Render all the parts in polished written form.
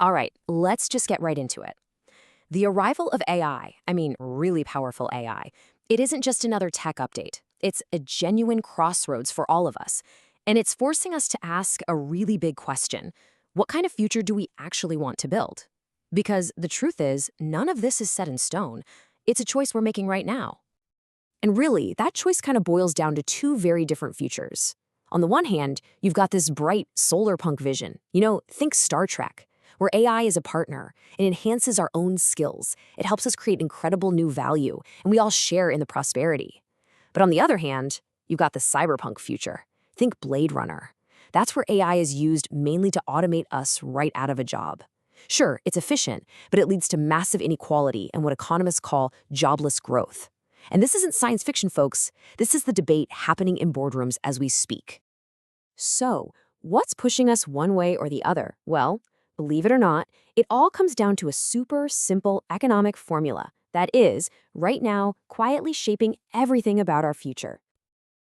All right, let's just get right into it. The arrival of AI, I mean really powerful AI, it isn't just another tech update. It's a genuine crossroads for all of us. And it's forcing us to ask a really big question. What kind of future do we actually want to build? Because the truth is, none of this is set in stone. It's a choice we're making right now. And really, that choice kind of boils down to two very different futures. On the one hand, you've got this bright solar punk vision. Think Star Trek, where AI is a partner. It enhances our own skills. It helps us create incredible new value, and we all share in the prosperity. But on the other hand, you've got the cyberpunk future. Think Blade Runner. That's where AI is used mainly to automate us right out of a job. Sure, it's efficient, but it leads to massive inequality and what economists call jobless growth. And this isn't science fiction, folks. This is the debate happening in boardrooms as we speak. So, what's pushing us one way or the other? Well, believe it or not, it all comes down to a super simple economic formula that is, right now, quietly shaping everything about our future.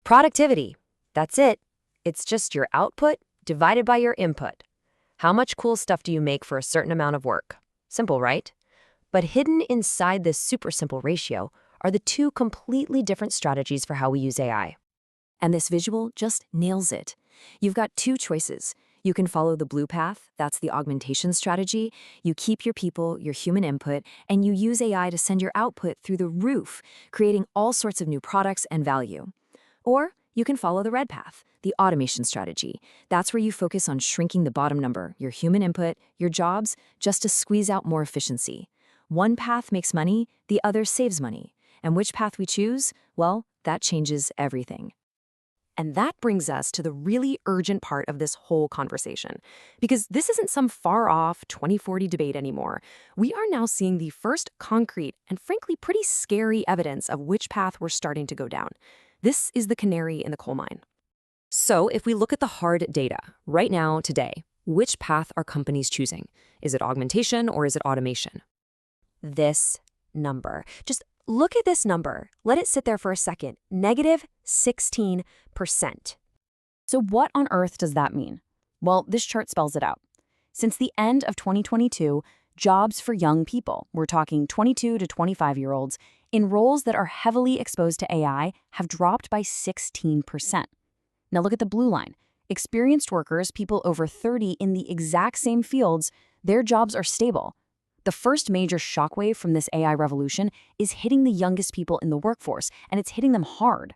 Productivity. That's it. It's just your output divided by your input. How much cool stuff do you make for a certain amount of work? Simple, right? But hidden inside this super simple ratio are the two completely different strategies for how we use AI. And this visual just nails it. You've got two choices. You can follow the blue path, that's the augmentation strategy. You keep your people, your human input, and you use AI to send your output through the roof, creating all sorts of new products and value. Or you can follow the red path, the automation strategy. That's where you focus on shrinking the bottom number, your human input, your jobs, just to squeeze out more efficiency. One path makes money, the other saves money. And which path we choose? Well, that changes everything. And that brings us to the really urgent part of this whole conversation. Because this isn't some far-off 2040 debate anymore. We are now seeing the first concrete and frankly pretty scary evidence of which path we're starting to go down. This is the canary in the coal mine. So if we look at the hard data, right now, today, which path are companies choosing? Is it augmentation or is it automation? This number. Just look at this number. Let it sit there for a second. -16%. So what on earth does that mean? Well, this chart spells it out. Since the end of 2022, jobs for young people, we're talking 22 to 25-year-olds, in roles that are heavily exposed to AI have dropped by 16%. Now look at the blue line. Experienced workers, people over 30 in the exact same fields, their jobs are stable. The first major shockwave from this AI revolution is hitting the youngest people in the workforce, and it's hitting them hard.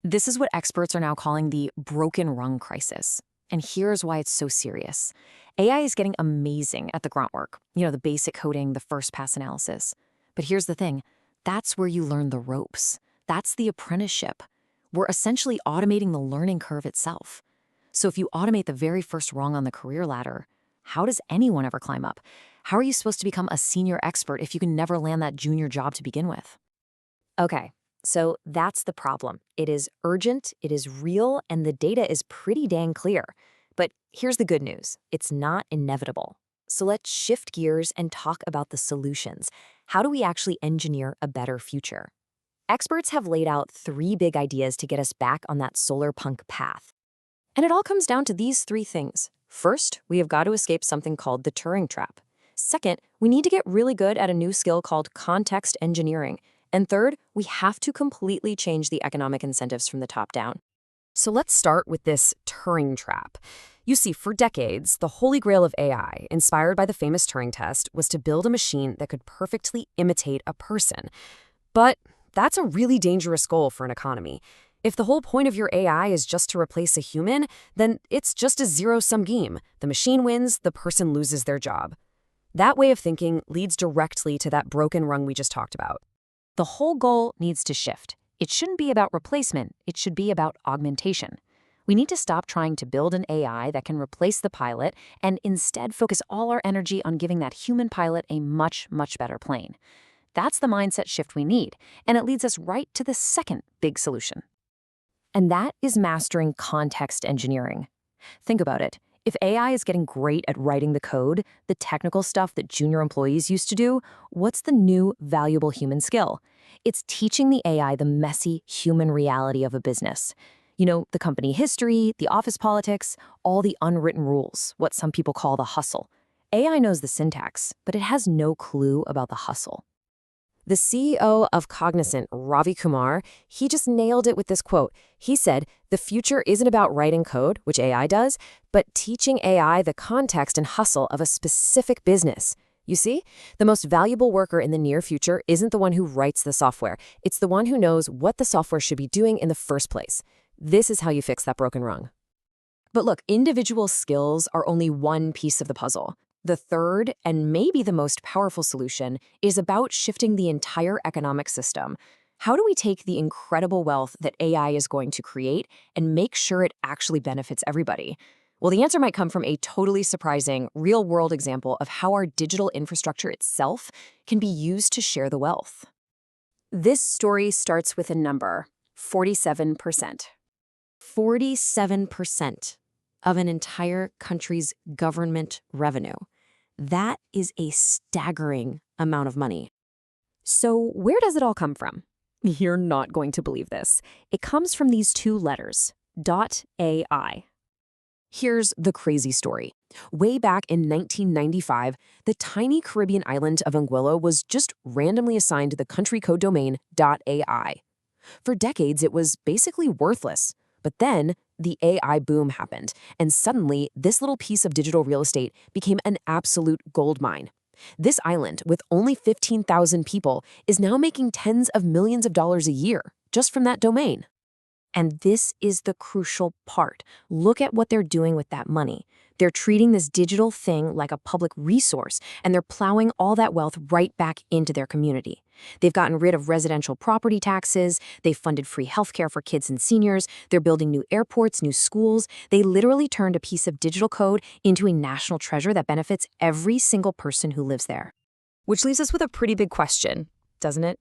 This is what experts are now calling the broken rung crisis. And here's why it's so serious. AI is getting amazing at the grunt work, the basic coding, the first pass analysis. But here's the thing, that's where you learn the ropes. That's the apprenticeship. We're essentially automating the learning curve itself. So if you automate the very first rung on the career ladder, how does anyone ever climb up? How are you supposed to become a senior expert if you can never land that junior job to begin with? Okay, so that's the problem. It is urgent, it is real, and the data is pretty dang clear. But here's the good news. It's not inevitable. So let's shift gears and talk about the solutions. How do we actually engineer a better future? Experts have laid out 3 big ideas to get us back on that solar punk path. And it all comes down to these 3 things. First, we have got to escape something called the Turing trap. Second, we need to get really good at a new skill called context engineering. And third, we have to completely change the economic incentives from the top down. So let's start with this Turing trap. You see, for decades, the holy grail of AI, inspired by the famous Turing test, was to build a machine that could perfectly imitate a person. But that's a really dangerous goal for an economy. If the whole point of your AI is just to replace a human, then it's just a zero-sum game. The machine wins, the person loses their job. That way of thinking leads directly to that broken rung we just talked about. The whole goal needs to shift. It shouldn't be about replacement, it should be about augmentation. We need to stop trying to build an AI that can replace the pilot and instead focus all our energy on giving that human pilot a much, much better plane. That's the mindset shift we need, and it leads us right to the second big solution. And that is mastering context engineering. Think about it. If AI is getting great at writing the code, the technical stuff that junior employees used to do, what's the new valuable human skill? It's teaching the AI the messy human reality of a business. The company history, the office politics, all the unwritten rules, what some people call the hustle. AI knows the syntax, but it has no clue about the hustle. The CEO of Cognizant, Ravi Kumar, he just nailed it with this quote. He said, "The future isn't about writing code, which AI does, but teaching AI the context and hustle of a specific business." You see, the most valuable worker in the near future isn't the one who writes the software. It's the one who knows what the software should be doing in the first place. This is how you fix that broken rung. But look, individual skills are only one piece of the puzzle. The third, and maybe the most powerful solution, is about shifting the entire economic system. How do we take the incredible wealth that AI is going to create and make sure it actually benefits everybody? Well, the answer might come from a totally surprising, real-world example of how our digital infrastructure itself can be used to share the wealth. This story starts with a number, 47%. 47% of an entire country's government revenue. That is a staggering amount of money. So where does it all come from? You're not going to believe this. It comes from these two letters, .ai. Here's the crazy story. Way back in 1995, the tiny Caribbean island of Anguilla was just randomly assigned the country code domain .ai. For decades, it was basically worthless. But then the AI boom happened, and suddenly this little piece of digital real estate became an absolute gold mine. This island, with only 15,000 people, is now making tens of millions of dollars a year just from that domain. And this is the crucial part. Look at what they're doing with that money. They're treating this digital thing like a public resource, and they're plowing all that wealth right back into their community. They've gotten rid of residential property taxes, they've funded free healthcare for kids and seniors, they're building new airports, new schools. They literally turned a piece of digital code into a national treasure that benefits every single person who lives there. Which leaves us with a pretty big question, doesn't it?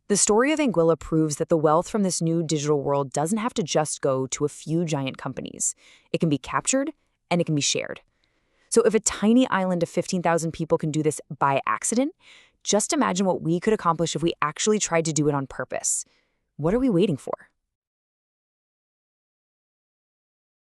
The story of Anguilla proves that the wealth from this new digital world doesn't have to just go to a few giant companies. It can be captured and it can be shared. So if a tiny island of 15,000 people can do this by accident, just imagine what we could accomplish if we actually tried to do it on purpose. What are we waiting for?